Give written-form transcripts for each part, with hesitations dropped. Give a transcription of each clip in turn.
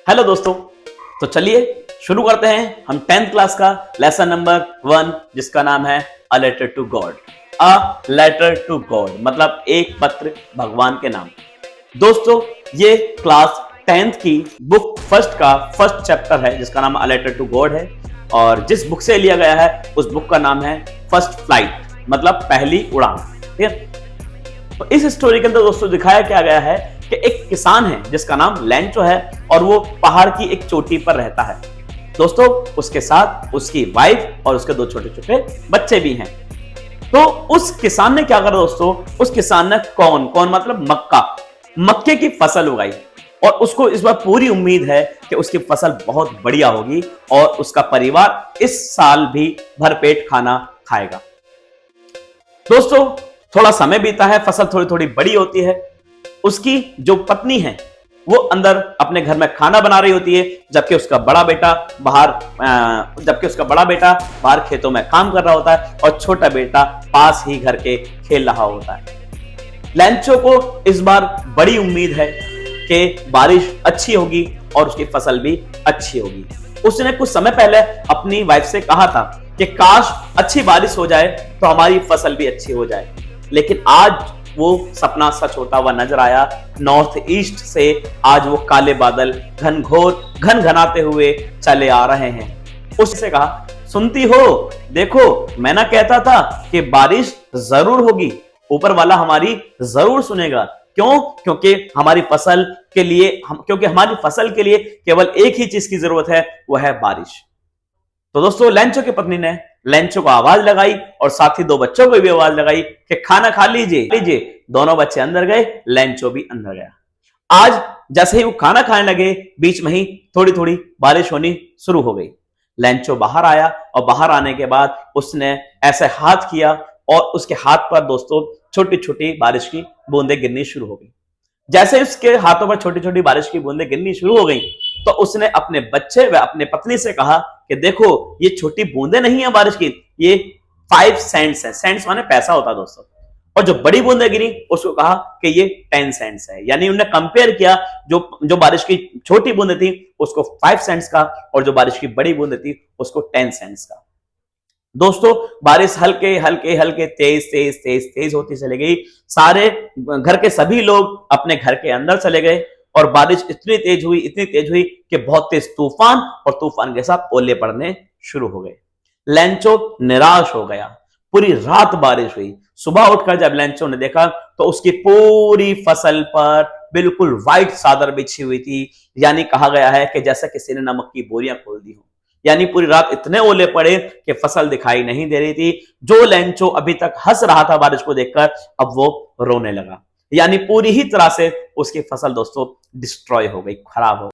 Hello दोस्तों, तो चलिए शुरू करते हैं हम 10th क्लास का लेसन नंबर 1 जिसका नाम है a letter to God. A letter to God मतलब एक पत्र भगवान के नाम। दोस्तों ये क्लास 10th की बुक फर्स्ट का फर्स्ट चैप्टर है जिसका नाम अ लेटर टू गॉड है और जिस बुक से लिया गया है उस बुक का नाम है फर्स्ट फ्लाइट मतलब पहली उड़ान। ठीक है, तो इस स्टोरी के अंदर दोस्तों दिखाया क्या गया है कि एक किसान है जिसका नाम लैंचो है और वो पहाड़ की एक चोटी पर रहता है। दोस्तों उसके साथ उसकी वाइफ और उसके दो छोटे छोटे बच्चे भी हैं। तो उस किसान ने क्या करा दोस्तों, उस किसान ने कौन मतलब मक्के की फसल उगाई और उसको इस बार पूरी उम्मीद है कि उसकी फसल बहुत बढ़िया होगी और उसका परिवार इस साल भी भरपेट खाना खाएगा। दोस्तों थोड़ा समय बीता है, फसल थोड़ी थोड़ी बड़ी होती है। उसकी जो पत्नी है वो अंदर अपने घर में खाना बना रही होती है जबकि उसका बड़ा बेटा बाहर खेतों में काम कर रहा होता है और छोटा बेटा पास ही घर के खेल रहा होता है। लैंचो को इस बार बड़ी उम्मीद है कि बारिश अच्छी होगी और उसकी फसल भी अच्छी होगी। उसने कुछ समय पहले अपनी वाइफ से कहा था कि काश अच्छी बारिश हो जाए तो हमारी फसल भी अच्छी हो जाए, लेकिन आज वो सपना सच होता हुआ नजर आया। नॉर्थ ईस्ट से आज वो काले बादल घनाते हुए चले आ रहे हैं। उससे कहा, सुनती हो, देखो मैं ना कहता था कि बारिश जरूर होगी, ऊपर वाला हमारी जरूर सुनेगा। क्यों? क्योंकि हमारी फसल के लिए केवल एक ही चीज की जरूरत है, वो है बारिश। तो दोस्तों लैंचो की पत्नी ने लैंचो को आवाज लगाई और साथ ही दो बच्चों को भी आवाज लगाई कि खाना खा लीजिए। दोनों बच्चे अंदर गए, लैंचो भी अंदर गया। आज जैसे ही वो खाना खाने लगे बीच में ही थोड़ी थोड़ी बारिश होनी शुरू हो गई। लैंचो बाहर आया और बाहर आने के बाद उसने ऐसे हाथ किया और उसके हाथ पर दोस्तों छोटी छोटी बारिश की बूंदें गिरनी शुरू हो गई। जैसे उसके हाथों पर छोटी छोटी बारिश की बूंदें गिरनी शुरू हो गई तो उसने अपने बच्चे व अपने पत्नी से कहा कि देखो ये छोटी बूंदें नहीं है बारिश की, ये 5 सेंट्स है। सेंट्स माने पैसा होता है दोस्तों। और जो बड़ी बूंदें गिरी उसको कहा कि ये 10 सेंट्स है। यानी उन्होंने कंपेयर किया, जो बारिश की छोटी बूंदें थी उसको 5 सेंट्स का और जो बारिश की बड़ी बूंदें थी उसको 10 सेंट्स का। दोस्तों बारिश हल्के तेज होती चली गई। सारे घर के सभी लोग अपने घर के अंदर चले गए और बारिश इतनी तेज हुई कि बहुत तेज तूफान और तूफान के साथ ओले पड़ने शुरू हो गए। लैंचो निराश हो गया। पूरी रात बारिश हुई। सुबह उठकर जब लैंचो ने देखा तो उसकी पूरी फसल पर बिल्कुल व्हाइट चादर बिछी हुई थी। यानी कहा गया है कि जैसा किसी ने नमक की बोरियां खोल दी हो। यानी पूरी रात इतने ओले पड़े कि फसल दिखाई नहीं दे रही थी। जो लैंचो अभी तक हंस रहा था बारिश को देखकर, अब वो रोने लगा। यानी पूरी ही तरह से उसकी फसल दोस्तों डिस्ट्रॉय हो गई, खराब हो गई।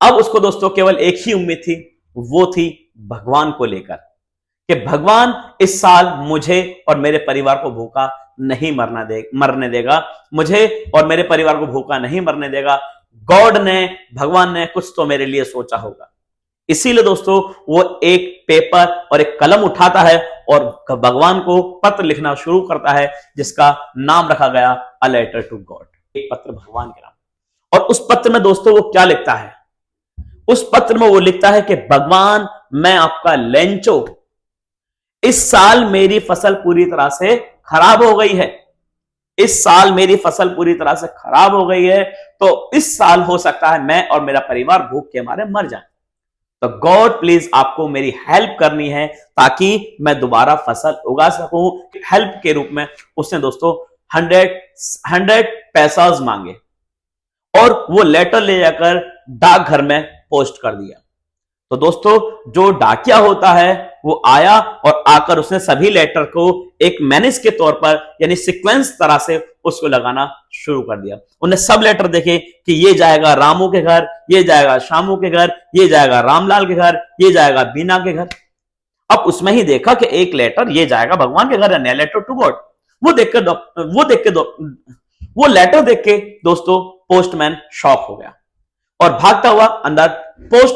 अब उसको दोस्तों केवल एक ही उम्मीद थी, वो थी भगवान को लेकर कि भगवान इस साल मुझे और मेरे परिवार को भूखा नहीं मरने देगा, मुझे और मेरे परिवार को भूखा नहीं मरने देगा। भगवान ने कुछ तो मेरे लिए सोचा होगा। इसीलिए दोस्तों वो एक पेपर और एक कलम उठाता है और भगवान को पत्र लिखना शुरू करता है जिसका नाम रखा गया अ लेटर टू गॉड, एक पत्र भगवान के नाम। और उस पत्र में दोस्तों वो क्या लिखता है? उस पत्र में वो लिखता है कि भगवान, मैं आपका लैंचो, इस साल मेरी फसल पूरी तरह से खराब हो गई है। इस साल मेरी फसल पूरी तरह से खराब हो गई है, तो इस साल हो सकता है मैं और मेरा परिवार भूख के मारे मर जाए। तो गॉड प्लीज आपको मेरी हेल्प करनी है ताकि मैं दोबारा फसल उगा सकूं। हेल्प के रूप में उसने दोस्तों 100 पैसाज मांगे और वो लेटर ले जाकर डाकघर में पोस्ट कर दिया। तो दोस्तों जो डाकिया होता है वो आया और आकर उसने सभी लेटर को एक मैनेज के तौर पर यानी सीक्वेंस तरह से उसको लगाना शुरू कर दिया। उन्हें सब लेटर देखे कि ये जाएगा रामू के घर, ये जाएगा शामू के घर, ये जाएगा रामलाल के घर, ये जाएगा बीना के घर। अब उसमें ही देखा कि एक लेटर ये जाएगा भगवान के घर, है लेटर टू गॉड। वो लेटर देख के दोस्तों पोस्टमैन शॉक हो गया और भागता हुआ अंदर पोस्ट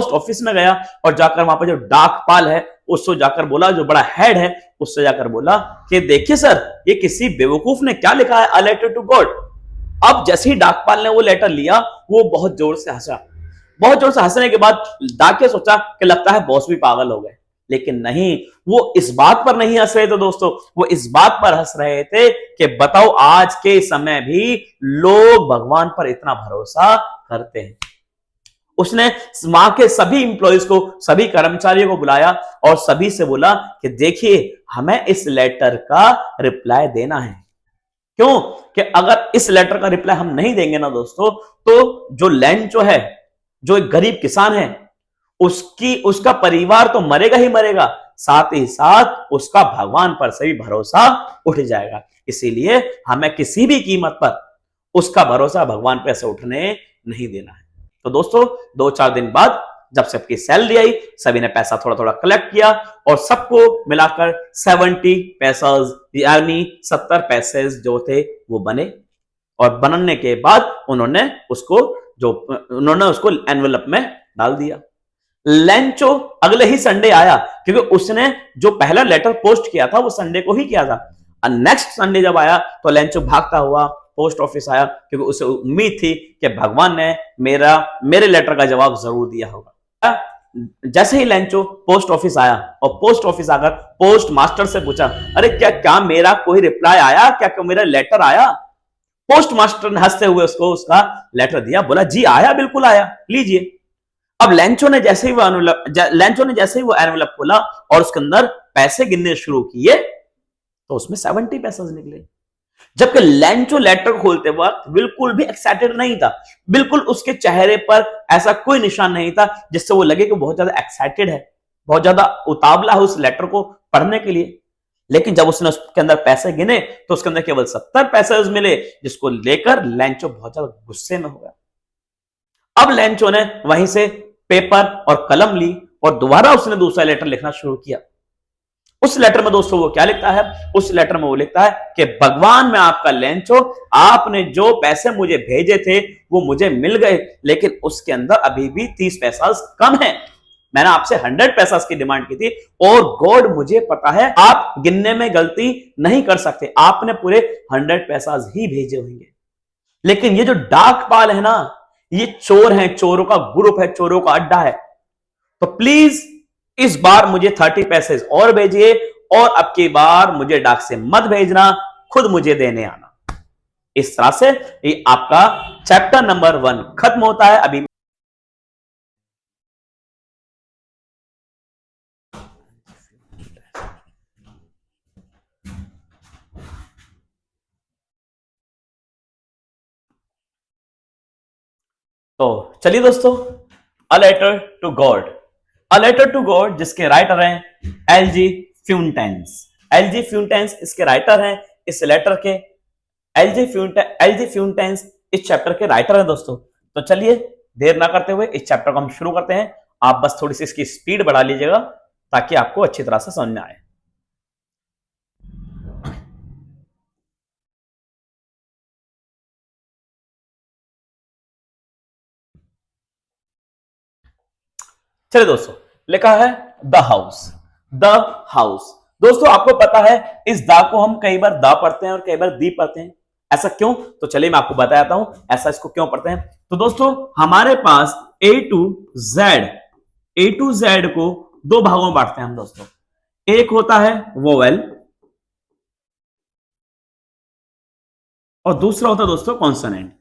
ऑफिस में गया और जाकर वहां पर जो डाकपाल है उससे जाकर बोला, जो बड़ा हेड है उससे जाकर बोला कि देखिए सर, ये किसी बेवकूफ ने क्या लिखा है, अ लेटर टू गॉड। अब जैसे ही डाकपाल ने वो लेटर लिया वो बहुत जोर से हंसा बहुत जोर से हंसने के बाद डाकिया सोचा कि लगता है बॉस भी पागल हो गए, लेकिन नहीं, वो इस बात पर नहीं हंस रहे थे दोस्तों, वो इस बात पर हंस रहे थे कि बताओ आज के समय भी लोग भगवान पर इतना भरोसा करते हैं। उसने वहां के सभी इंप्लॉइज को, सभी कर्मचारियों को बुलाया और सभी से बोला कि देखिए हमें इस लेटर का रिप्लाई देना है। क्यों? कि अगर इस लेटर का रिप्लाई हम नहीं देंगे ना दोस्तों, तो जो लैंचो है, जो एक गरीब किसान है, उसका परिवार तो मरेगा ही मरेगा, साथ ही साथ उसका भगवान पर से भी भरोसा उठ जाएगा। इसीलिए हमें किसी भी कीमत पर उसका भरोसा भगवान पर से उठने नहीं देना है। तो दोस्तों 2-4 दिन बाद जब सबकी सैलरी आई, सभी ने पैसा थोड़ा थोड़ा कलेक्ट किया और सबको मिलाकर 70 पैसा यानी 70 पैसे जो थे वो बने। और बनने के बाद उन्होंने उसको एनवेलप में डाल दिया। लैंचो अगले ही संडे आया, क्योंकि उसने जो पहला लेटर पोस्ट किया था वो संडे को ही किया था। और नेक्स्ट संडे जब आया तो लैंचो भागता हुआ पोस्ट ऑफिस आया, क्योंकि उसे उम्मीद थी कि भगवान ने मेरे लेटर का जवाब जरूर दिया होगा। जैसे ही लैंचो पोस्ट ऑफिस आया और पोस्ट ऑफिस आकर पोस्ट मास्टर से पूछा, अरे क्या मेरा कोई रिप्लाई आया, क्या मेरा लेटर आया? पोस्ट मास्टर ने हंसते हुए उसको उसका लेटर दिया, बोला जी आया, बिल्कुल आया, लीजिए। अब लैंचो ने जैसे ही वो एनवेलप खोला और उसके अंदर पैसे गिनने शुरू किए तो उसमें 70 पैसे निकले। जबकि लैंचो लेटर खोलते वक्त बिल्कुल भी एक्साइटेड नहीं था, बिल्कुल उसके चेहरे पर ऐसा कोई निशान नहीं था जिससे वो लगे कि बहुत ज्यादा एक्साइटेड है, बहुत ज्यादा उतावला है उस लेटर को पढ़ने के लिए। लेकिन जब उसने उसके अंदर पैसे गिने तो उसके अंदर केवल 70 पैसे मिले, जिसको लेकर लैंचो बहुत ज्यादा गुस्से में हो गया। अब लैंचो ने वहीं से पेपर और कलम ली और दोबारा उसने दूसरा लेटर लिखना शुरू किया। उस लेटर में दोस्तों वो क्या लिखता है? उस लेटर में वो लिखता है कि भगवान में आपका लैंचो, आपने जो पैसे मुझे भेजे थे वो मुझे मिल गए, लेकिन उसके अंदर अभी भी 30 पैसा कम है। मैंने आपसे 100 पैसा की डिमांड की थी और गॉड मुझे पता है आप गिनने में गलती नहीं कर सकते, आपने पूरे 100 पैसा ही भेजे होंगे। लेकिन ये जो डाक पाल है ना, ये चोर हैं, चोरों का ग्रुप है, चोरों का अड्डा है। तो प्लीज इस बार मुझे 30 पैसे और भेजिए और अब की बार मुझे डाक से मत भेजना, खुद मुझे देने आना। इस तरह से ये आपका चैप्टर नंबर 1 खत्म होता है। अभी तो चलिए दोस्तों, a letter to God, a letter to God जिसके राइटर हैं एलजी फ्यूंटेंस। एलजी फ्यूंटेंस इसके राइटर हैं इस लेटर के। एलजी फ्यूंटेंस इस चैप्टर के राइटर हैं दोस्तों। तो चलिए देर ना करते हुए इस चैप्टर को हम शुरू करते हैं। आप बस थोड़ी सी इसकी स्पीड बढ़ा लीजिएगा ताकि आपको अच्छी तरह से समझ में आए। चलिए दोस्तों, लिखा है द हाउस, द हाउस। दोस्तों आपको पता है इस दा को हम कई बार दा पढ़ते हैं और कई बार दी पढ़ते हैं, ऐसा क्यों? तो चलिए मैं आपको बताता हूं ऐसा इसको क्यों पढ़ते हैं। तो दोस्तों हमारे पास ए टू जेड को 2 भागों में बांटते हैं हम दोस्तों। एक होता है वोवेल और दूसरा होता है दोस्तों कॉन्सोनेंट।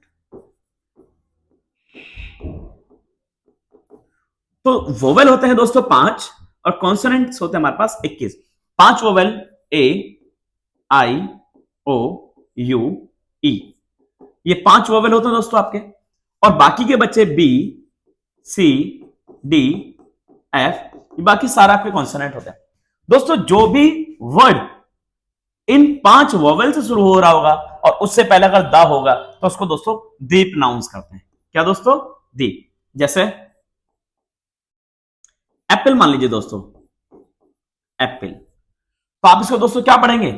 तो वोवेल होते हैं दोस्तों 5 और कॉन्सोनेंट्स होते हैं हमारे पास 21। 5 vowel A, I, O, you, ई, ये 5 वोवेल होते हैं दोस्तों आपके। और बाकी के बच्चे बी, सी, डी, एफ, ये बाकी सारा आपके कॉन्सोनेंट होते हैं दोस्तों। जो भी वर्ड इन 5 वोवेल से शुरू हो रहा होगा और उससे पहले अगर द होगा तो उसको दोस्तों दी प्रोनाउंस करते हैं। क्या दोस्तों? दी। जैसे एप्पल मान लीजिए दोस्तों, एप्पल, तो आप इसको दोस्तों क्या पढ़ेंगे?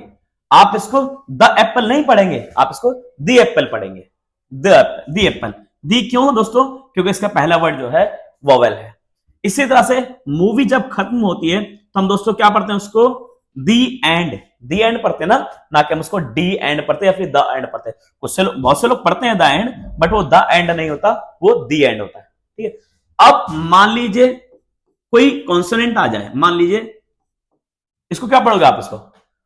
आप इसको द एप्पल नहीं पढ़ेंगे, आप इसको दी एप्पल पढ़ेंगे। दी एप्पल। दी क्यों दोस्तों? क्योंकि इसका पहला वर्ड जो है वोवेल है। इसी तरह से मूवी जब खत्म होती है तो हम दोस्तों क्या पढ़ते हैं? उसको दी एंड पढ़ते हैं ना कि हम उसको डी एंड पढ़ते हैं या फिर द एंड पढ़ते हैं। बहुत से लोग पढ़ते हैं द एंड, बट वो द एंड नहीं होता, वो दी एंड होता है। ठीक है। अब मान लीजिए कोई कॉन्सोनेंट आ जाए, मान लीजिए इसको क्या पढ़ोगे आप इसको,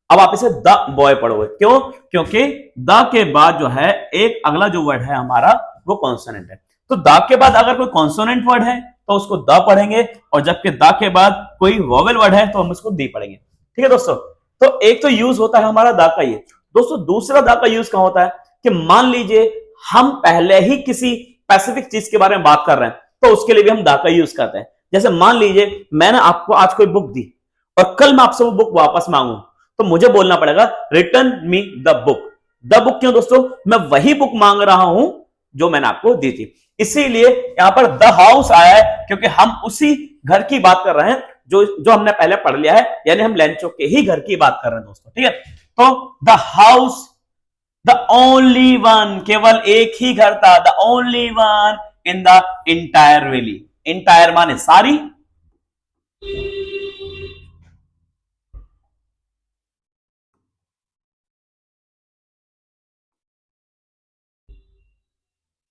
अब आप इसे द बॉय पढ़ोगे, क्यों? क्योंकि द के बाद जो है एक अगला जो वर्ड है हमारा वो कॉन्सोनेंट है। तो द के बाद अगर कोई कॉन्सोनेंट वर्ड है तो उसको द पढ़ेंगे, और जबकि द के बाद कोई वोवेल वर्ड है तो हम उसको दी पढ़ेंगे। ठीक है दोस्तों, तो एक तो यूज होता है हमारा द का ये। दोस्तों दूसरा द का यूज कहां होता है कि मान लीजिए हम पहले ही किसी स्पेसिफिक चीज के बारे में बात कर रहे हैं तो उसके लिए भी हम द का यूज करते हैं। जैसे मान लीजिए मैंने आपको आज कोई बुक दी और कल मैं आपसे वो बुक वापस मांगू तो मुझे बोलना पड़ेगा return me the book. The book क्यों दोस्तों? मैं वही बुक मांग रहा हूं जो मैंने आपको दी थी, इसीलिए यहां पर द हाउस आया है, क्योंकि हम उसी घर की बात कर रहे हैं जो हमने पहले पढ़ लिया है, यानी हम लेंचो के ही घर की बात कर रहे हैं दोस्तों। ठीक है, तो the house, the only one, केवल एक ही घर था, the only one in the entire valley. Entire माने सारी,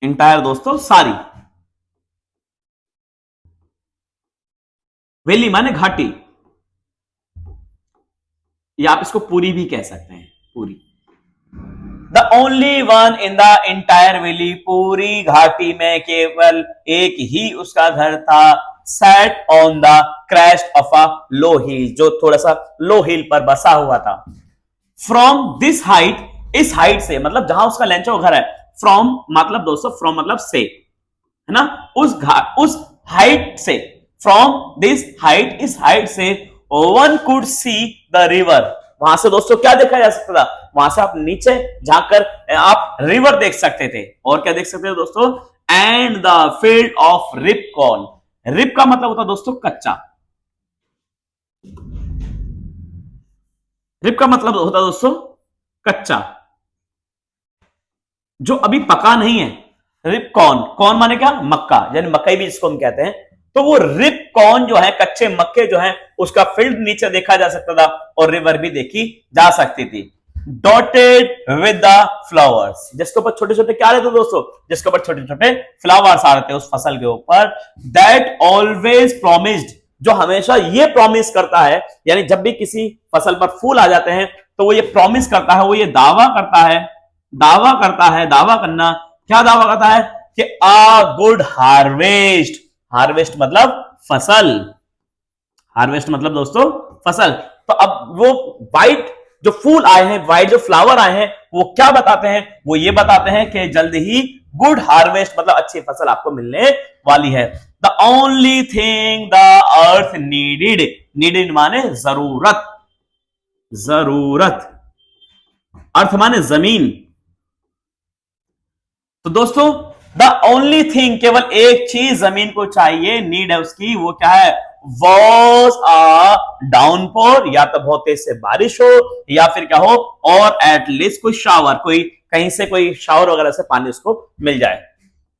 इंटायर दोस्तों सारी, वैली माने घाटी, या आप इसको पूरी भी कह सकते हैं, पूरी। The only one in the entire valley, पूरी घाटी में केवल एक ही उसका घर था। Set on the crest of a low hill, जो थोड़ा सा लो हिल पर बसा हुआ था। फ्रॉम दिस हाइट, इस हाइट से मतलब जहां उसका लेंचो घर है, फ्रॉम मतलब दोस्तों फ्रॉम मतलब से, है ना, उस हाइट से, फ्रॉम दिस हाइट, इस हाइट से one could see the river, वहां से दोस्तों क्या देखा जा सकता था? वहां से आप नीचे जाकर आप रिवर देख सकते थे, और क्या देख सकते थे दोस्तों? And the field of ripe corn, ripe का मतलब होता दोस्तों कच्चा, रिप का मतलब होता दोस्तों कच्चा, जो अभी पका नहीं है। रिप कॉर्न, कॉर्न माने क्या? मक्का, यानी मकई भी जिसको हम कहते हैं। तो वो रिप कॉर्न जो है, कच्चे मक्के जो है, उसका फील्ड नीचे देखा जा सकता था, और रिवर भी देखी जा सकती थी। डॉटेड विद द फ्लावर्स, जिसके ऊपर छोटे छोटे क्या रहते दोस्तों? जिसके ऊपर छोटे छोटे फ्लावर्स आ रहे थे उस फसल के ऊपर। दैट ऑलवेज प्रोमिस्ड, जो हमेशा ये प्रॉमिस करता है, यानी जब भी किसी फसल पर फूल आ जाते हैं तो वो ये प्रॉमिस करता है, वो ये दावा करता है, दावा करना, क्या दावा करता है? कि आ गुड हार्वेस्ट, हार्वेस्ट मतलब फसल, हार्वेस्ट मतलब दोस्तों फसल। तो अब वो व्हाइट जो फूल आए हैं, व्हाइट जो फ्लावर आए हैं, वो क्या बताते हैं? वो ये बताते हैं कि जल्द ही गुड हार्वेस्ट मतलब अच्छी फसल आपको मिलने वाली है। The only thing the earth needed, needed माने जरूरत, जरूरत, अर्थ माने जमीन। तो दोस्तों द ओनली थिंग, केवल एक चीज जमीन को चाहिए, नीड है उसकी, वो क्या है? वॉज अ डाउनपोर, या तो बहुत तेज से बारिश हो, या फिर क्या हो, और एटलीस्ट कोई शावर, कोई कहीं से कोई शावर वगैरह से पानी उसको मिल जाए।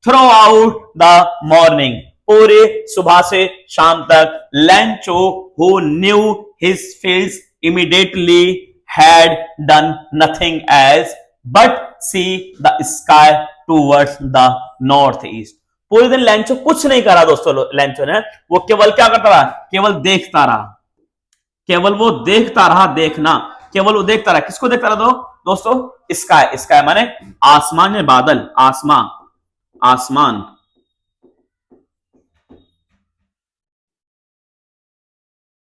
थ्रू आउट द मॉर्निंग, पूरे सुबह से शाम तक, Lencho who knew his fields immediately had done nothing else but see the sky towards the north east. पूरे दिन लेंचो कुछ नहीं करा दोस्तों, लेंचो ने, वो केवल क्या करता रहा? केवल देखता रहा, केवल वो देखता रहा, देखना, केवल वो देखता रहा। किसको देखता रहा दोस्तों? स्काई, स्काई माने आसमान में बादल, आसमान, आसमान,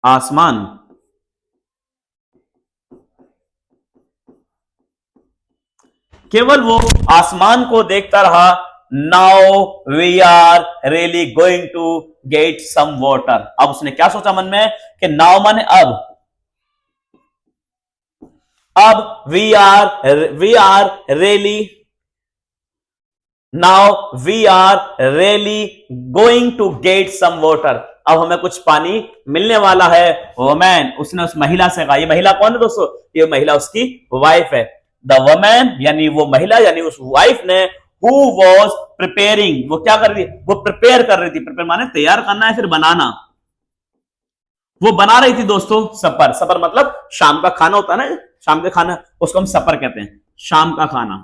आसमान। केवल वो आसमान को देखता रहा। Now we are really going to get some water, अब उसने क्या सोचा मन में कि नाउ माने अब we are really, now we are really going to get some water, अब हमें कुछ पानी मिलने वाला है। वुमैन, उसने उस महिला से कहा, ये महिला कौन है दोस्तों? ये महिला उसकी वाइफ है। द वुमैन यानी वो महिला, यानी उस वाइफ ने, हु वॉज प्रिपेयरिंग, वो क्या कर रही है? वो प्रिपेयर कर रही थी, प्रिपेयर माने तैयार करना है, फिर बनाना, वो बना रही थी दोस्तों सपर, सपर मतलब शाम का खाना होता है ना, शाम का खाना, उसको हम सपर कहते हैं, शाम का खाना।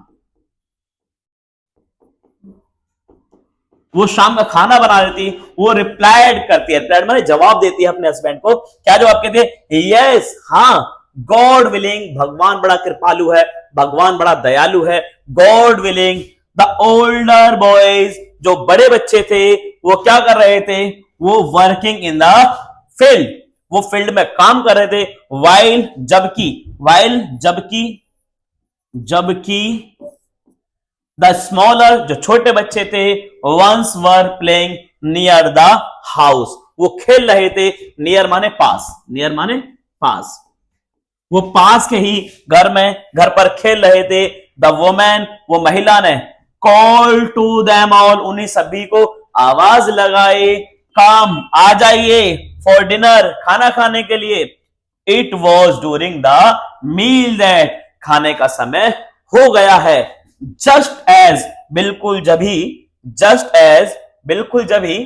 वो शाम का खाना बना देती, वो रिप्लाइड करती है, रिप्लाइड माने जवाब देती है अपने हस्बैंड को। क्या जवाब कहती है? यस, हाँ, गॉड विलिंग, भगवान बड़ा कृपालु है, भगवान बड़ा दयालु है। God willing the older boys, जो बड़े बच्चे थे वो क्या कर रहे थे? वो वर्किंग इन द फील्ड, वो फील्ड में काम कर रहे थे। वाइल, जबकि, वाइल जबकि, जबकि द स्मॉलर, जो छोटे बच्चे थे, ones were playing near the house, वो खेल रहे थे। नियर माने पास, नियर माने पास, वो पास के ही घर में, घर पर खेल रहे थे। द वुमेन, वो महिला ने, कॉल टू देम ऑल, उन्हीं सभी को आवाज लगाए, कम, आ जाइए, फॉर डिनर, खाना खाने के लिए। It was during the meal that, खाने का समय हो गया है। जस्ट एज, बिल्कुल जभी, जस्ट एज, बिल्कुल जभी,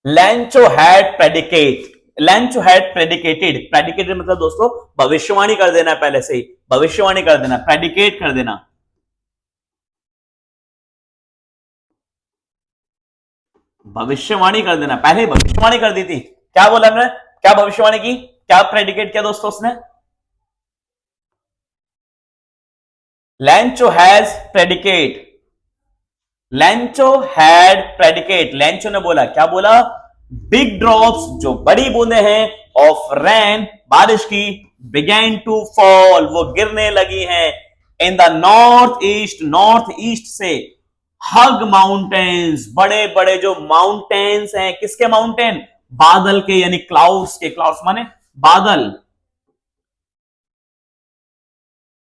लैंचो had predicate, लैंचो had predicated, predicated मतलब दोस्तों भविष्यवाणी कर देना, पहले से ही भविष्यवाणी कर देना, प्रेडिकेट कर देना। भविष्यवाणी कर देना, पहले ही भविष्यवाणी कर दी थी। क्या बोला हमने? क्या भविष्यवाणी की? क्या प्रेडिकेट किया दोस्तों उसने? लैंचो हैज प्रेडिकेट, लैंचो हैड प्रेडिकेट, लैंचो ने बोला, क्या बोला? बिग ड्रॉप्स, जो बड़ी बूंदे हैं, ऑफ रेन, बारिश की, बिगैन टू फॉल, वो गिरने लगी हैं। In the north east, north east से, हग माउंटेन्स, बड़े बड़े जो माउंटेन्स हैं, किसके माउंटेन? बादल के, यानी क्लाउड्स के, क्लाउड्स माने बादल,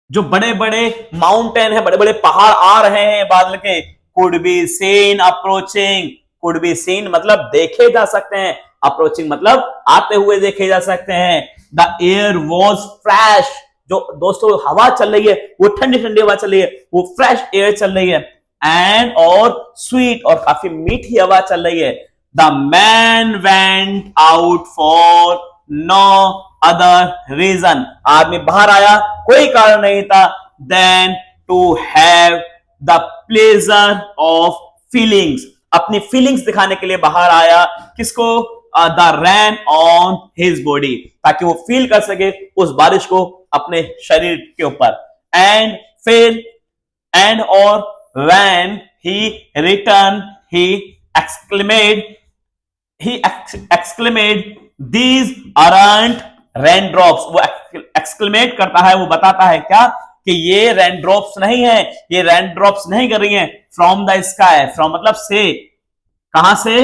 जो बड़े बड़े माउंटेन है, बड़े बड़े पहाड़ आ रहे हैं बादल के। Could be seen approaching, could be seen मतलब देखे जा सकते हैं, अप्रोचिंग मतलब आते हुए देखे जा सकते हैं। द एयर वॉज फ्रेश, जो दोस्तों हवा चल रही है वो ठंडी ठंडी हवा चल रही है, वो फ्रेश एयर चल रही है। एंड और स्वीट, और काफी मीठी हवा चल रही है। The man went out for no other reason, आदमी बाहर आया, कोई कारण नहीं था, than to have the pleasure of feelings, अपनी फीलिंग्स दिखाने के लिए बाहर आया। किसको? The rain on his body, ताकि वो फील कर सके उस बारिश को अपने शरीर के ऊपर। एंड फिर, एंड और when he returned, he exclaimed, these aren't raindrops, वो exclamate करता है, वो बताता है क्या? कि ये raindrops नहीं है, ये raindrops नहीं कर रही हैं from the sky, from मतलब से, कहां से?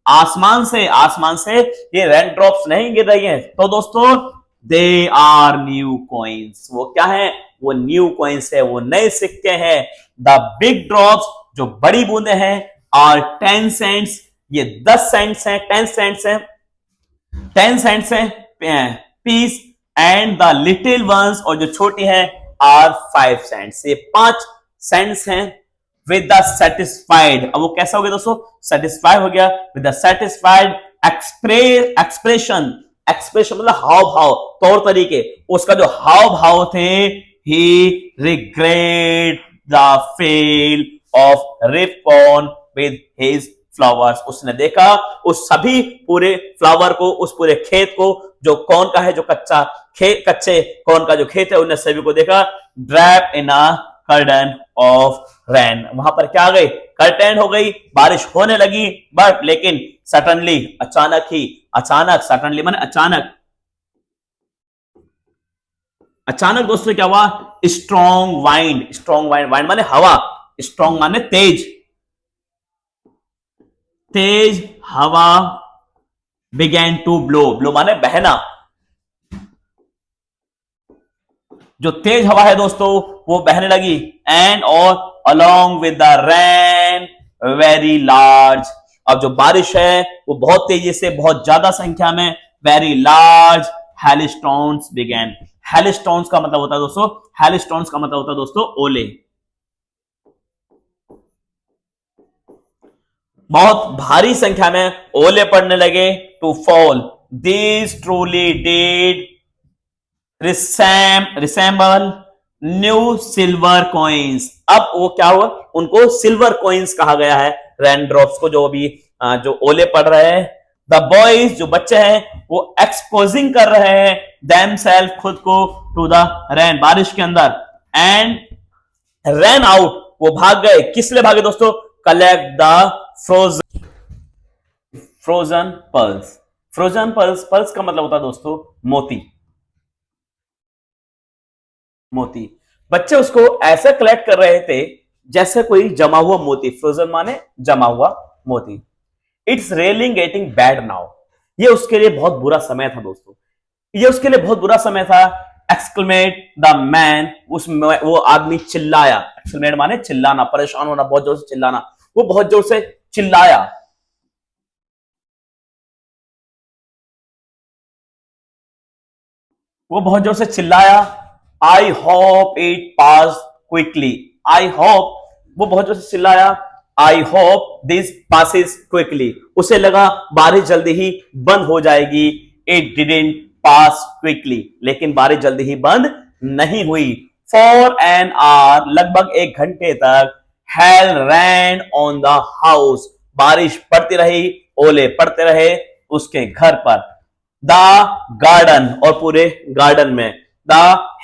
आसमान से, आसमान से ये raindrops नहीं गिर रही हैं। तो दोस्तों they are new coins, वो क्या है? वो न्यू कॉइन्स है, वो नए सिक्के हैं। द बिग ड्रॉप्स, जो बड़ी बूंदे हैं, आर 10 सेंट्स, ये 10 सेंट्स हैं, 10 सेंट्स हैं, 10 सेंट्स हैं piece. And the little ones, और जो छोटी हैं, आर 5 सेंट्स, ये 5 सेंट्स हैं। विद द सेटिस्फाइड, अब वो कैसा हो गया दोस्तों? सेटिस्फाइड हो गया। With the satisfied expression, expression मतलब हाव भाव, तौर तरीके, उसका जो हाव भाव थे, he regret the fail of ribbon with his flowers, उसने देखा उस सभी पूरे फ्लावर को, उस पूरे खेत को, जो कौन का है, जो कच्चा खेत, कच्चे कौन का जो खेत है, उन्हें सभी को देखा। ड्रैप इन अ कर्टन ऑफ रेन, वहां पर क्या आ गई? कर्टेन हो गई, बारिश होने लगी। बट लेकिन सडनली, अचानक ही, अचानक, सडनली माने अचानक, अचानक दोस्तों क्या हुआ? Strong wind, strong wind, wind माने हवा, स्ट्रॉन्ग माने तेज, तेज हवा, बिगैन टू ब्लो, ब्लो माने बहना, जो तेज हवा है दोस्तों वो बहने लगी। एंड और along with the rain very large, अब जो बारिश है वो बहुत तेजी से, बहुत ज्यादा संख्या में, वेरी लार्ज हेलस्टोन्स बिगैन, हेलस्टोन्स का मतलब होता है दोस्तों, हेलस्टोन्स का मतलब होता है दोस्तों ओले, बहुत भारी संख्या में ओले पड़ने लगे। To fall, this truly did resemble new silver coins. अब वो क्या हुआ, उनको सिल्वर कॉइन्स कहा गया है, रेन ड्रॉप्स को, जो अभी जो ओले पड़ रहे हैं। द बॉयज, जो बच्चे हैं, वो एक्सपोजिंग कर रहे हैं देम सेल्फ, खुद को, टू द रेन, बारिश के अंदर, एंड रैन आउट, वो भाग गए। किस लिए भागे दोस्तों? Collect the frozen pearls. Frozen pearls, pearls का मतलब होता है दोस्तों मोती, मोती। बच्चे उसको ऐसा कलेक्ट कर रहे थे जैसे कोई जमा हुआ मोती, फ्रोजन माने जमा हुआ मोती। It's really getting bad now, ये उसके लिए बहुत बुरा समय था दोस्तों, ये उसके लिए बहुत बुरा समय था। एक्सक्लेमेट द मैन, वो आदमी चिल्लाया। एक्सक्लेमेट माने चिल्लाना, परेशान होना, बहुत जोर से चिल्लाना। वो बहुत जोर से चिल्लाया। वो बहुत जोर से चिल्लाया, I hope it pass quickly. I hope, वो बहुत जोर से चिल्लाया, I hope this passes quickly. उसे लगा बारिश जल्दी ही बंद हो जाएगी। इट डिडंट पास क्विकली, लेकिन बारिश जल्दी ही बंद नहीं हुई। फॉर एन आवर, लगभग 1 घंटे तक, hail rain on the house, बारिश पड़ती रही, ओले पड़ते रहे उसके घर पर। द गार्डन, और पूरे गार्डन में, द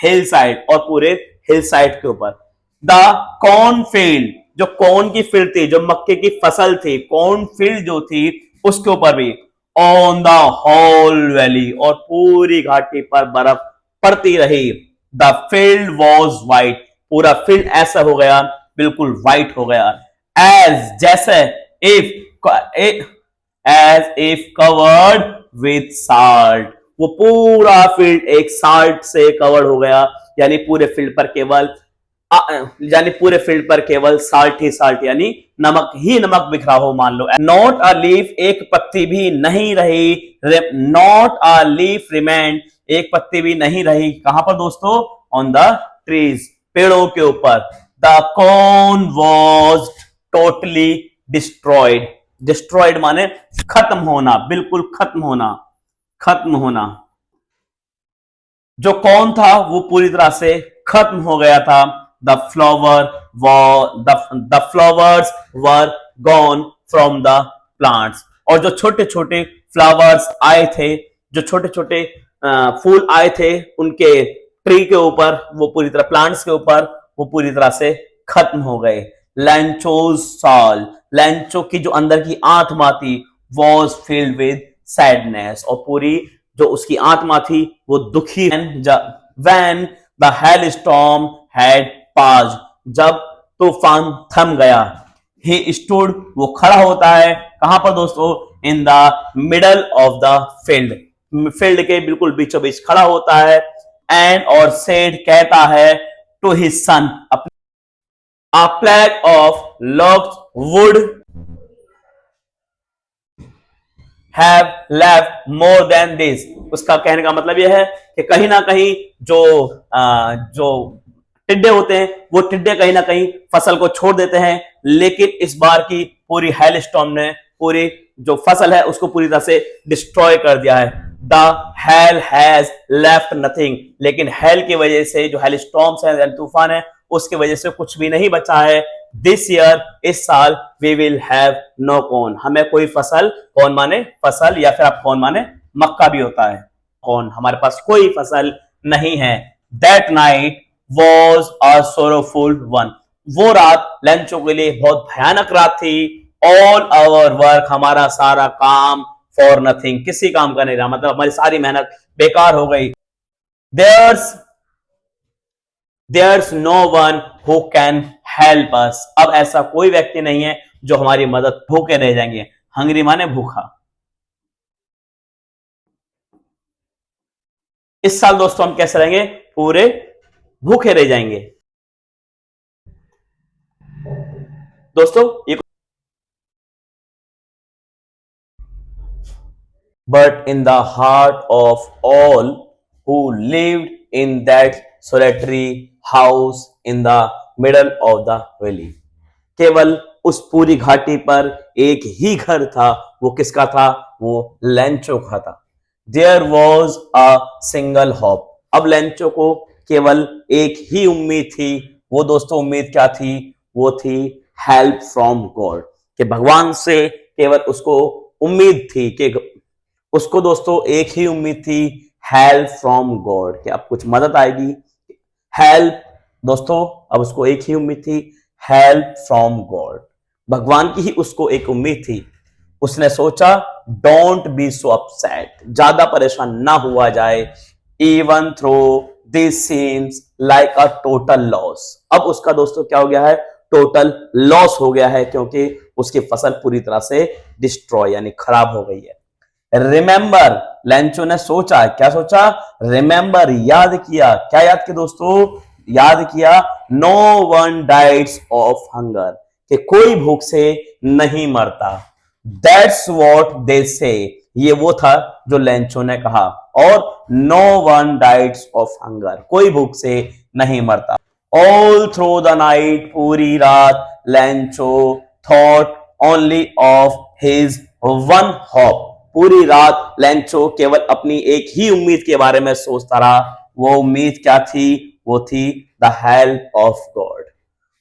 हिल साइड, और पूरे हिल साइड के ऊपर, द कॉर्न फील्ड, जो कॉर्न की फील्ड थी, जो मक्के की फसल थी, कॉर्न फील्ड जो थी उसके ऊपर भी, ऑन द होल वैली, और पूरी घाटी पर बर्फ पड़ती रही। द फील्ड वॉज वाइट, पूरा फील्ड ऐसा हो गया, बिल्कुल वाइट हो गया। एज, जैसे, इफ कवर्ड विथ साल्ट, वो पूरा फील्ड एक साल्ट से कवर्ड हो गया, यानी पूरे फील्ड पर केवल साल्ट ही साल्ट, यानी नमक ही नमक बिखरा हो, मान लो। नॉट अ लीफ, एक पत्ती भी नहीं रही। नॉट अ लीफ रिमेंड, एक पत्ती भी नहीं रही। कहां पर दोस्तों? ऑन द ट्रीज, पेड़ों के ऊपर। The corn was totally destroyed. Destroyed माने खत्म होना, बिल्कुल खत्म होना, खत्म होना। जो कॉर्न था वो पूरी तरह से खत्म हो गया था। The flowers were gone from the plants, और जो छोटे छोटे फ्लावर्स आए थे, जो छोटे छोटे फूल आए थे उनके ट्री के ऊपर, वो पूरी तरह, प्लांट्स के ऊपर, वो पूरी तरह से खत्म हो गए। लैंचोज सॉल, लैंचो की जो अंदर की आत्मा थी, वॉज फिल्ड विद सैडनेस, और पूरी जो उसकी आत्मा थी वो दुखी। When the hell storm had passed, जब तूफान थम गया। ही स्टूड, वो खड़ा होता है, कहां पर दोस्तों? In the middle of the field, field के बिल्कुल बीचों बीच खड़ा होता है। एंड, और सेड, कहता है, टू हिज सन, अपने, a plague of logs would have left more than this। उसका कहने का मतलब यह है कि कहीं ना कहीं जो टिड्डे होते हैं, वो टिड्डे कहीं ना कहीं फसल को छोड़ देते हैं, लेकिन इस बार की पूरी हेल स्टॉर्म ने पूरी जो फसल है उसको पूरी तरह से डिस्ट्रॉय कर दिया है। The hell has left nothing, लेकिन हेल की वजह से, जो हेल स्टॉर्म्स है, तूफान है, उसकी वजह से कुछ भी नहीं बचा है। दिस ईयर, इस साल, we will have no corn, हमें कोई फसल, कॉर्न माने फसल, या फिर आप कॉर्न माने मक्का भी होता है, कॉर्न, हमारे पास कोई फसल नहीं है। That night was a sorrowful one, वो रात लैंचो के लिए बहुत भयानक रात थी। ऑल आवर वर्क, हमारा सारा काम, फॉर नथिंग, किसी काम का नहीं रहा, मतलब हमारी सारी मेहनत बेकार हो गई। There's no one who can help us, अब ऐसा कोई व्यक्ति नहीं है जो हमारी मदद, भूखे रह जाएंगे। हंगरी माने भूखा। इस साल दोस्तों हम कैसे रहेंगे? पूरे भूखे रह जाएंगे। दोस्तों ये, but in the heart of all who lived in that solitary house in the middle of the valley, केवल उस पूरी घाटी पर एक ही घर था, वो किसका था? वो लैंचो का था। There was a single hope, अब लैंचो को केवल एक ही उम्मीद थी। वो दोस्तों उम्मीद क्या थी? वो थी हेल्प फ्रॉम गॉड, कि भगवान से केवल उसको उम्मीद थी, कि उसको दोस्तों एक ही उम्मीद थी, हेल्प फ्रॉम गॉड, कि अब कुछ मदद आएगी। हेल्प दोस्तों, अब उसको एक ही उम्मीद थी, हेल्प फ्रॉम गॉड, भगवान की ही उसको एक उम्मीद थी। उसने सोचा डोंट बी सो अपसेट, ज्यादा परेशान ना हुआ जाए, even though this seems like a total loss. अब उसका दोस्तों क्या हो गया है? टोटल लॉस हो गया है, क्योंकि उसकी फसल पूरी तरह से डिस्ट्रॉय यानी खराब हो गई है। रिमेंबर, लेंचो ने सोचा, क्या सोचा? रिमेंबर, याद किया। क्या याद किया दोस्तों? याद किया नो वन डाइड्स ऑफ हंगर, कि कोई भूख से नहीं मरता। दैट्स व्हाट दे से, ये वो था जो लेंचो ने कहा। और नो वन डाइड्स ऑफ हंगर, कोई भूख से नहीं मरता। ऑल थ्रू द नाइट, पूरी रात Lencho thought only of his one hope, पूरी रात लेंचो केवल अपनी एक ही उम्मीद के बारे में सोचता रहा। वो उम्मीद क्या थी? वो थी the help of God.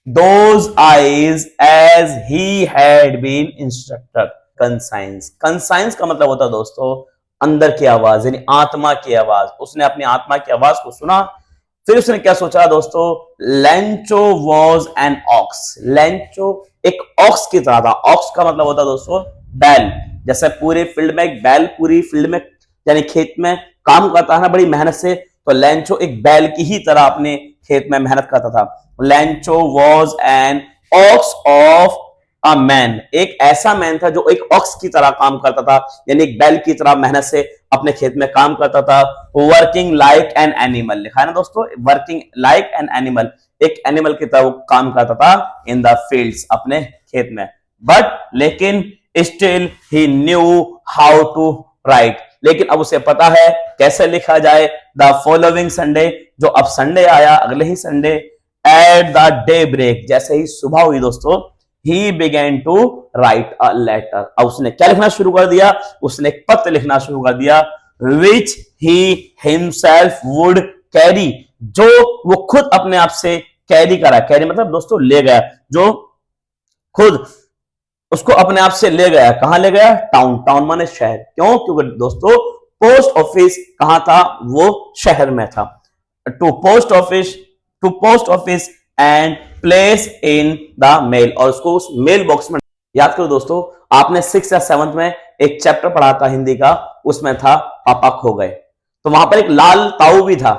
Those eyes as he had been instructed, conscience, conscience का मतलब होता है दोस्तों अंदर की आवाज, यानी आत्मा की आवाज। उसने अपनी आत्मा की आवाज को सुना। फिर उसने क्या सोचा दोस्तों? Lencho was an ox, Lencho एक ऑक्स की तरह था। ऑक्स का मतलब होता है दोस्तों बैल। जैसे पूरे फील्ड में एक बैल पूरी फील्ड में यानी खेत में काम करता है ना बड़ी मेहनत से, तो लेंचो एक बैल की ही तरह अपने खेत में मेहनत करता था। Lencho was an ox of a man, एक ऐसा मैन था जो एक ऑक्स की तरह काम करता था, यानी एक बैल की तरह मेहनत से अपने खेत में काम करता था। वर्किंग लाइक एन एनिमल, लिखा है ना दोस्तों, वर्किंग लाइक एन एनिमल, एक एनिमल की तरह काम करता था इन द फील्ड्स, अपने खेत में। बट लेकिन still he knew how to write, लेकिन अब उसे पता है कैसे लिखा जाए। द फॉलोइंग संडे, जो अब संडे आया, अगले ही Sunday, at the daybreak, जैसे ही सुबह हुई दोस्तों, he began to write a letter, अब उसने क्या लिखना शुरू कर दिया? उसने एक पत्र लिखना शुरू कर दिया, which he himself would carry, जो वो खुद अपने आप से कैरी करा। कैरी मतलब दोस्तों ले गया, जो खुद उसको अपने आप से ले गया। कहां ले गया? टाउन, टाउन माने शहर। क्यों? क्योंकि दोस्तों पोस्ट ऑफिस कहां था? वो शहर में था। To post office and place in the mail, और उसको उस मेल बॉक्स में। याद करो दोस्तों, आपने 6th या 7th में एक चैप्टर पढ़ा था हिंदी का, उसमें था पापा खो गए, तो वहां पर एक लाल ताऊ भी था।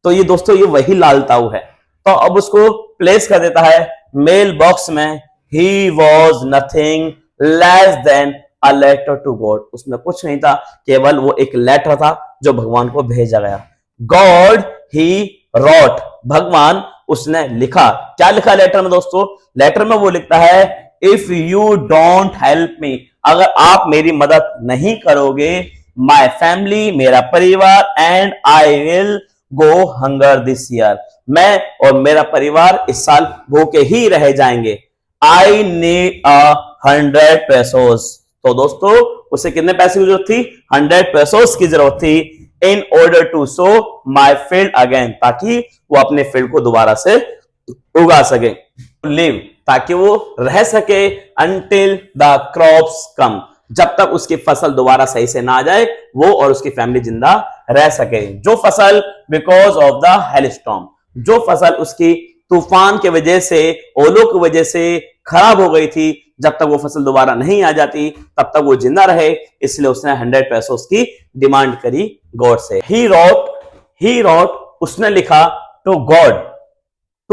तो ये दोस्तों ये वही लाल ताऊ है। तो अब उसको प्लेस कर देता है मेल बॉक्स में। He was nothing less than a letter to God, उसमें कुछ नहीं था, केवल वो एक लेटर था जो भगवान को भेजा गया। गॉड ही रॉट, भगवान उसने लिखा। क्या लिखा लेटर में दोस्तों? लेटर में वो लिखता है, if you don't help me, अगर आप मेरी मदद नहीं करोगे, माई फैमिली, मेरा परिवार, and I will go hunger this year, मैं और मेरा परिवार इस साल भूखे ही रह जाएंगे। आई नीड 100 pesos, तो दोस्तों उसे कितने पैसे की जरूरत थी? 100 pesos की जरूरत थी। In order to sow my field again, ताकि वो अपने फील्ड को दोबारा से उगा सके। लिव, ताकि वो रह सके। अंटिल द क्रॉप्स कम, जब तक उसकी फसल दोबारा सही से ना आ जाए, वो और उसकी फैमिली जिंदा रह सके। जो फसल बिकॉज ऑफ द हेलस्टॉर्म, जो फसल उसकी तूफान की वजह से, ओलों की वजह से खराब हो गई थी, जब तक वो फसल दोबारा नहीं आ जाती तब तक वो जिंदा रहे, इसलिए उसने 100 pesos की डिमांड करी गॉड से। ही रॉट, उसने लिखा टू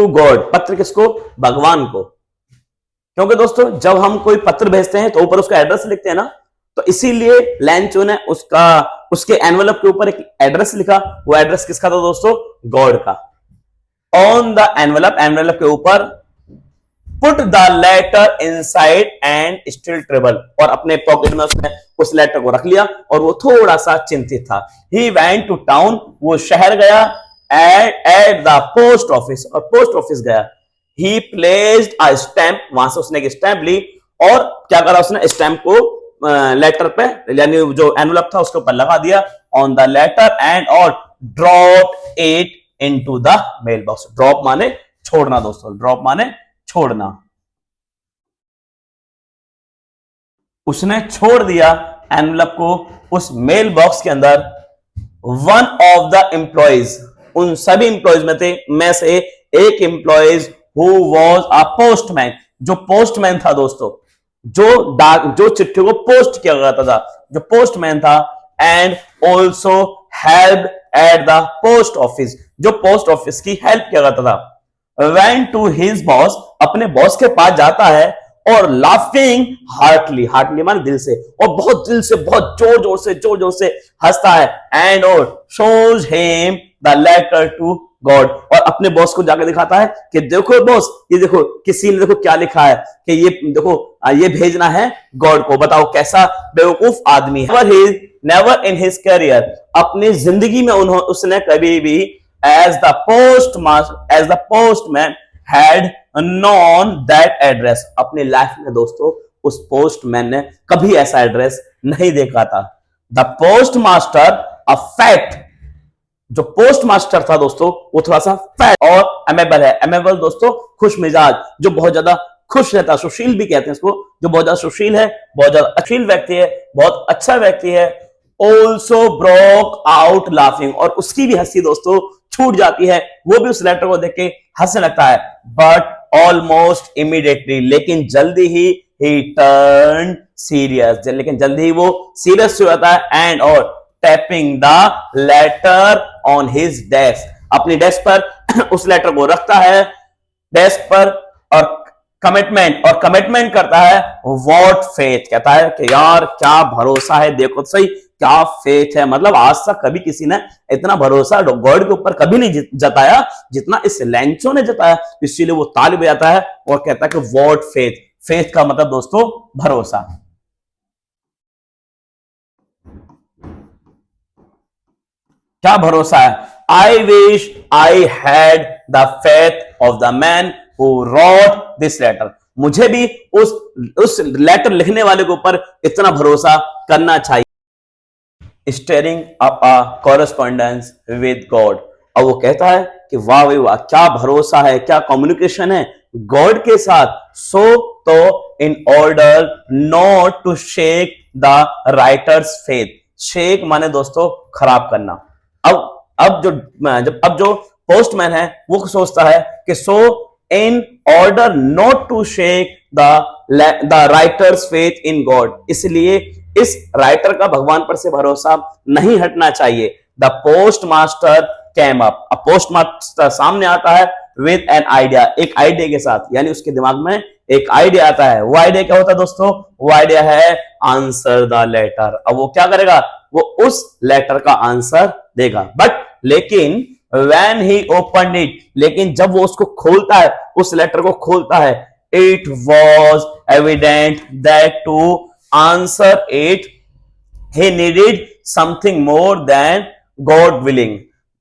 गॉड, पत्र किसको? भगवान को। क्योंकि दोस्तों जब हम कोई पत्र भेजते हैं तो ऊपर उसका एड्रेस लिखते हैं ना, तो इसीलिए लेंचो ने उसके एनवेलप के ऊपर एक एड्रेस लिखा। वो एड्रेस किसका था दोस्तों? गॉड का। ऑन द एनवेलप के ऊपर put the letter inside and still troubled, और अपने पॉकेट में उसने उस लेटर को रख लिया और वो थोड़ा सा चिंतित था। ही वेंट टू टाउन, वो शहर गया। एट द पोस्ट ऑफिस, और पोस्ट ऑफिस गया। ही प्लेस्ड अ स्टैंप, वहां से उसने एक स्टैंप ली और क्या करा उसने? स्टैंप को लेटर पे यानी जो एनवेलप था उसके ऊपर लगा दिया। ऑन द लेटर एंड और drop it into the mailbox. Drop माने छोड़ना दोस्तों, ड्रॉप माने छोड़ना। उसने छोड़ दिया एनवलप को उस मेल बॉक्स के अंदर। वन ऑफ द एम्प्लॉइज, उन सभी एम्प्लॉइज में से एक employees who was a postman, जो पोस्टमैन था दोस्तों, जो चिट्ठी को पोस्ट किया गया था, जो पोस्टमैन था, and also help at the post office, जो पोस्ट ऑफिस की हेल्प किया जाता था। वेंट टू हिज बॉस, अपने बॉस के पास जाता है और लाफिंग हार्टली, हार्टली माने दिल से, और बहुत दिल से, बहुत जोर जोर से हंसता है। एंड और shows him the letter to God, और अपने बॉस को जाकर दिखाता है कि देखो बॉस, ये देखो किसी ने देखो क्या लिखा है कि ये देखो ये भेजना है गॉड को। बताओ कैसा बेवकूफ आदमी है। नेवर इन हिज करियर, अपनी जिंदगी में उसने कभी भी as the postman had known that address, अपनी लाइफ में दोस्तों उस पोस्टमैन ने कभी ऐसा एड्रेस नहीं देखा था। The post master a fact, जो पोस्ट मास्टर था दोस्तों वो थोड़ा सा फैट और अमेबल है। अमेबल दोस्तों खुश मिजाज, जो बहुत ज्यादा खुश रहता, सुशील भी कहते हैं इसको, जो बहुत ज्यादा सुशील है, बहुत ज्यादा अशील व्यक्ति है, बहुत अच्छा व्यक्ति है। ऑल्सो ब्रोक आउट लाफिंग, और उसकी भी हंसी दोस्तों छूट जाती है, वो भी उस लेटर को देख के हंसने लगता है। बट ऑलमोस्ट इमीडिएटली, लेकिन जल्दी ही ही टर्न सीरियस, लेकिन जल्दी ही वो सीरियस हो जाता है। एंड और tapping the later on his desk, अपनी डेस्क पर उस लेटर को रखता है डेस्क पर, और कमिटमेंट करता है। व्हाट फेथ, कहता है कि यार क्या भरोसा है, देखो तो सही क्या फेथ है, मतलब आज तक कभी किसी ने इतना भरोसा गॉड के ऊपर कभी नहीं जताया जितना इस लैंचो ने जताया। इसीलिए वो ताली बजाता है और कहता है कि व्हाट फेथ, फेथ का मतलब दोस्तों भरोसा। क्या भरोसा है। I wish I had the faith of the man who wrote this letter, मुझे भी उस लेटर लिखने वाले के ऊपर इतना भरोसा करना चाहिए। Steering up a correspondence with God, और वो कहता है कि वाह भाई वाह, क्या भरोसा है, क्या कम्युनिकेशन है गॉड के साथ। सो तो in order not to shake the writer's faith, shake माने दोस्तों खराब करना। अब जो पोस्टमैन है वो सोचता है कि so in order not to shake the writer's faith in God, इसलिए इस राइटर का भगवान पर से भरोसा नहीं हटना चाहिए। The post master cam up, अब पोस्ट मास्टर सामने आता है विद एन आइडिया, एक आइडिया के साथ, यानी उसके दिमाग में एक आइडिया आता है। वो आइडिया क्या होता है दोस्तों, वो आइडिया है आंसर द लेटर। अब वो क्या करेगा, वो उस लेटर का आंसर देगा। बट लेकिन when he opened it, लेकिन जब वो उसको खोलता है, उस लेटर को खोलता है, it was evident that to answer it he needed something more than God willing।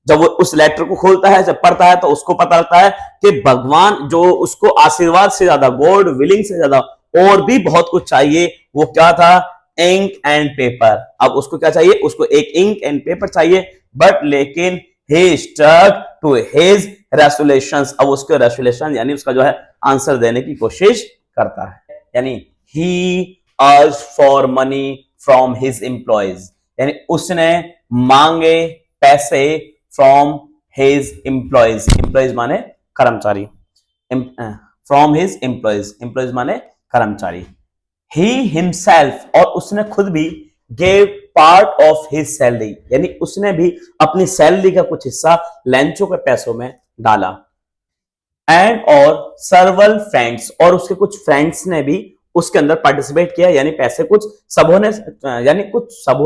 जब वो उस लेटर को खोलता है, जब पढ़ता है, तो उसको पता लगता है कि भगवान जो उसको आशीर्वाद से ज्यादा, गॉड विलिंग से ज्यादा और भी बहुत कुछ चाहिए। वो क्या था, इंक एंड पेपर। अब उसको क्या चाहिए, उसको एक इंक एंड पेपर चाहिए। बट लेकिन he stuck to his resolutions, अब उसके रेसोल्यूशन यानी उसका जो है आंसर देने की कोशिश करता है। यानी he asked for money from his employees, यानी उसने मांगे पैसे from his employees, employees माने कर्मचारी, from his employees माने कर्मचारी। he himself, और उसने खुद भी gave part of his salary, यानी उसने भी अपनी सैलरी का कुछ हिस्सा लैंचो के पैसों में डाला। एंड और सर्वल फ्रेंड्स, और उसके कुछ फ्रेंड्स ने भी उसके अंदर पार्टिसिपेट किया, यानी पैसे कुछ सबों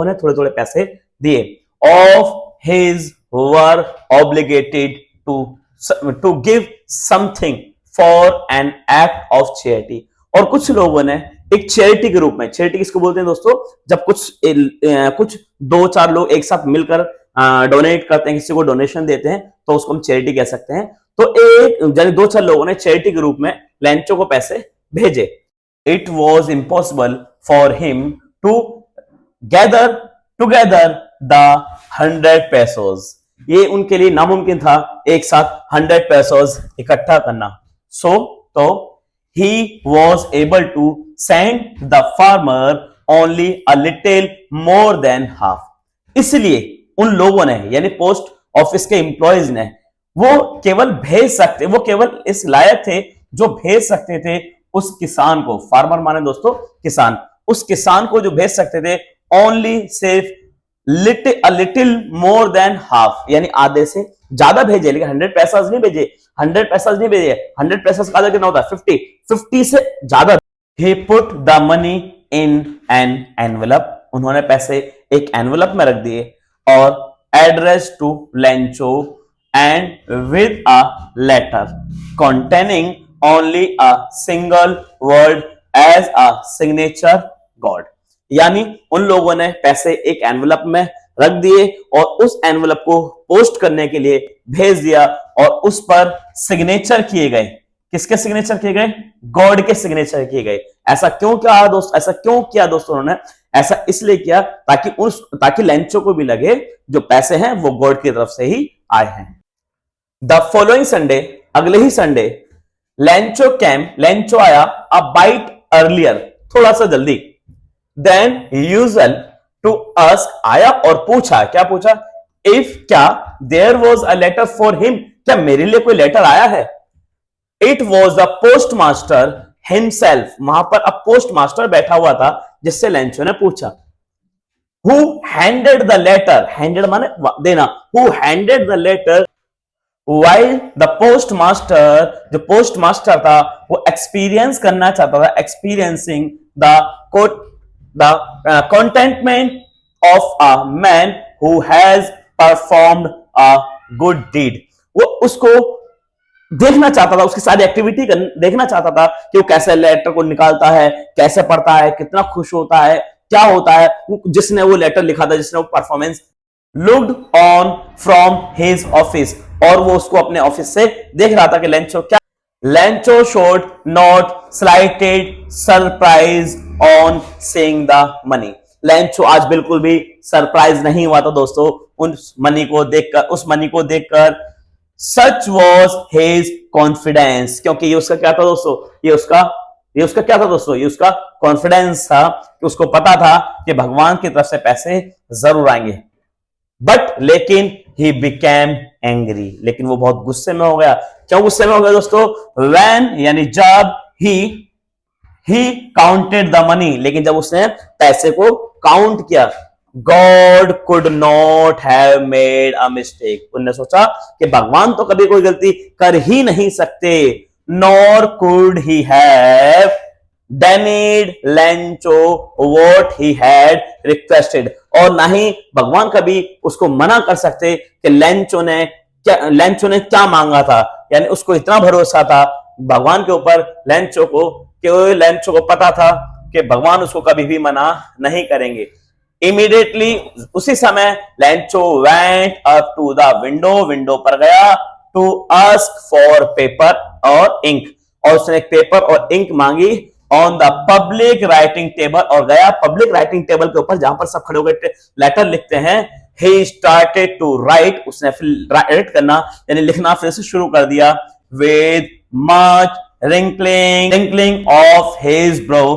ने थोड़े थोड़े पैसे दिए। Of his were obligated to give something for an act of charity, और कुछ लोगों ने एक चैरिटी के रूप में, चैरिटी किसको बोलते हैं दोस्तों, जब कुछ 2-4 लोग एक साथ मिलकर डोनेट करते हैं, किसी को डोनेशन देते हैं, तो उसको हम चैरिटी कह सकते हैं। तो एक 2-4 लोगों ने चैरिटी के रूप में लैंचो को पैसे भेजे। It was impossible for him to gather together the 100 pesos, ये उनके लिए नामुमकिन था एक साथ 100 पैसोस इकट्ठा करना। तो he was able to send the farmer only a little more than half। इसलिए उन लोगों ने यानी पोस्ट ऑफिस के एम्प्लॉयज ने वो केवल इस लायक थे जो भेज सकते थे उस किसान को, फार्मर माने दोस्तों किसान, उस किसान को जो भेज सकते थे ओनली सिर्फ लिटिल मोर देन हाफ, यानी आधे से ज्यादा भेजे, लेकिन 100 पैसा नहीं भेजे, 100 पैसा नहीं भेजे, 100 पैसा का कितना होता है 50 से ज्यादा। he put the money in an envelope, उन्होंने पैसे एक एनवेलप में रख दिए और address to Lencho and with a letter containing only a single word as a signature God। यानी उन लोगों ने पैसे एक एनवेलप में रख दिए और उस एनवेलप को पोस्ट करने के लिए भेज दिया और उस पर सिग्नेचर किए गए। किसके सिग्नेचर किए गए? गॉड के सिग्नेचर किए गए। ऐसा क्यों किया दोस्तों उन्होंने? ऐसा इसलिए किया ताकि लेंचो को भी लगे जो पैसे हैं वो गॉड की तरफ से ही आए हैं। द फॉलोइंग संडे, अगले ही संडे, लेंचो आया अ बाइट अर्लियर, थोड़ा सा जल्दी, देन यूजुअल टू आस्क, आया और पूछा, क्या पूछा? इफ क्या there was a letter for him, क्या मेरे लिए कोई लेटर आया है? It was the post master himself, वहां पर अब पोस्ट मास्टर बैठा हुआ था जिससे लेंचो ने पूछा। Who handed the letter, handed माने देना, who handed the letter while the post master, जो पोस्ट मास्टर था वो एक्सपीरियंस करना चाहता था, experiencing the contentment of a man who has performed a good deed। वो उसको देखना चाहता था, उसकी सारी एक्टिविटी देखना चाहता था कि वो कैसे लेटर को निकालता है, कैसे पढ़ता है, कितना खुश होता है, क्या होता है जिसने वो लेटर लिखा था, जिसने वो performance looked on from his office, और वो उसको अपने ऑफिस से देख रहा था कि Lencho should not slighted surprise on seeing the money. Lencho आज बिल्कुल भी सरप्राइज नहीं हुआ था दोस्तों उस मनी को देखकर। सच वॉज हिज कॉन्फिडेंस, क्योंकि ये उसका क्या था दोस्तों, ये उसका कॉन्फिडेंस था कि उसको पता था कि भगवान की तरफ से पैसे जरूर आएंगे। लेकिन he became angry, लेकिन वो बहुत गुस्से में हो गया। क्यों गुस्से में हो गया दोस्तों? when यानी जब he counted the money, लेकिन जब उसने पैसे को काउंट किया, God could not have made a mistake, उन्होंने सोचा कि भगवान तो कभी कोई गलती कर ही नहीं सकते, nor could he have denied Lencho what he had requested, और ना ही भगवान कभी उसको मना कर सकते कि लेंचो ने क्या मांगा था। यानी उसको इतना भरोसा था भगवान के ऊपर लेंचो को पता था कि भगवान उसको कभी भी मना नहीं करेंगे। इमीडिएटली उसी समय Lencho went up to the window पर गया टू आस्क फॉर पेपर और इंक, और उसने एक पेपर और इंक मांगी on the public writing table, और गया पब्लिक राइटिंग टेबल के ऊपर जहां पर सब खड़े होकर लेटर लिखते हैं। he started to write, उसने फिर राइट करना यानी लिखना फिर से शुरू कर दिया। with much wrinkling of his brow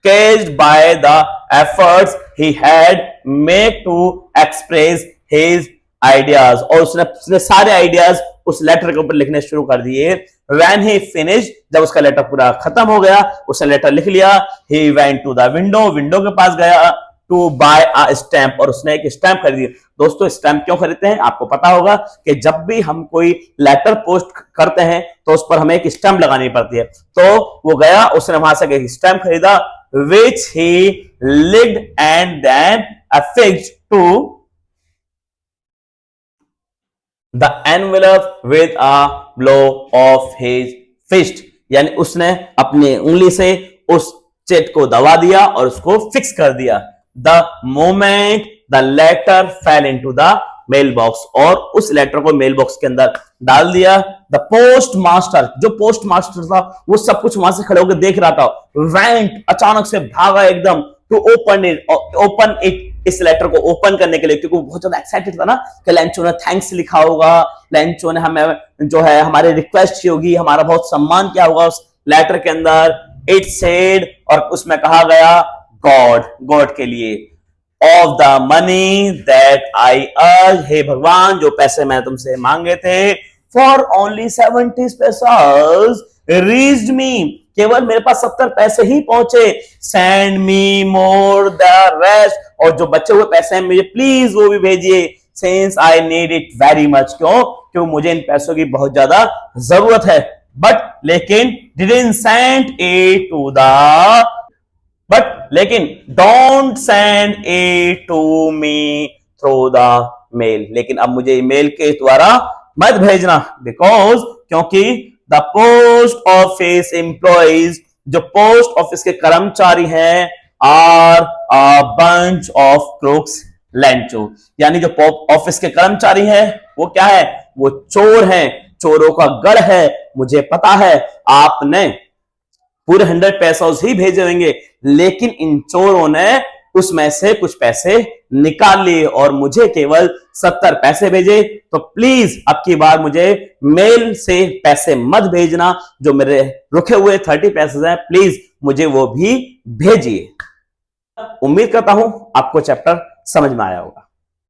caused by the efforts he had made to express his ideas, और उसने सारे आइडियाज उस लेटर के ऊपर लिखने शुरू कर दिए। when he finished, जब उसका लेटर पूरा खत्म हो गया, उसने लेटर लिख लिया। he went to the window के पास गया to buy a stamp, और उसने एक स्टैंप खरीदी। दोस्तों स्टैंप क्यों खरीदते हैं आपको पता होगा कि जब भी हम कोई लेटर पोस्ट करते हैं तो उस पर हमें एक स्टैंप लगानी पड़ती है। तो वो गया, उसने वहां से एक स्टैंप खरीदा which he licked and then affixed to the envelope with a blow of his fist, यानी उसने अपनी उंगली से उस चेक को दबा दिया और उसको फिक्स कर दिया। The moment the letter fell into the mailbox, और उस लेटर को मेल बॉक्स के अंदर डाल दिया। The postmaster, जो पोस्ट मास्टर था वो सब कुछ वहां से खड़े होकर देख रहा था। went, अचानक से भागा एकदम to open it, इस लेटर को ओपन करने के लिए, क्योंकि वो बहुत ज्यादा एक्साइटेड था ना कि लैंचो ने थैंक्स लिखा होगा, लैंचो ने हमें जो है हमारी रिक्वेस्ट की होगी, हमारा बहुत सम्मान किया होगा उस लेटर के अंदर। इट सेड, और उसमें कहा गया गॉड के लिए, of the money that I अर्ज, हे भगवान जो पैसे मैंने तुमसे मांगे थे, फॉर ओनली 70 पैसास रीच्ड मी, केवल मेरे पास 70 पैसे ही पहुंचे, send me more the rest, और जो बचे हुए पैसे हैं मुझे प्लीज वो भी भेजिए, since I need it very much, क्यों मुझे इन पैसों की बहुत ज्यादा जरूरत है। लेकिन don't send it to me through the mail, लेकिन अब मुझे ईमेल के द्वारा मत भेजना, बिकॉज क्योंकि द पोस्ट ऑफिस एम्प्लॉइज, जो पोस्ट ऑफिस के कर्मचारी हैं, are a bunch of crooks Lencho, यानी जो ऑफिस के कर्मचारी हैं वो क्या है, वो चोर हैं, चोरों का गढ़ है। मुझे पता है आपने पूरे 100 पैसे ही भेजे होंगे, लेकिन इन चोरों ने उसमें से कुछ पैसे निकाल लिए और मुझे केवल 70 पैसे भेजे। तो प्लीज अब की बार मुझे मेल से पैसे मत भेजना, जो मेरे रुके हुए 30 पैसे हैं प्लीज मुझे वो भी भेजिए। उम्मीद करता हूं आपको चैप्टर समझ में आया होगा।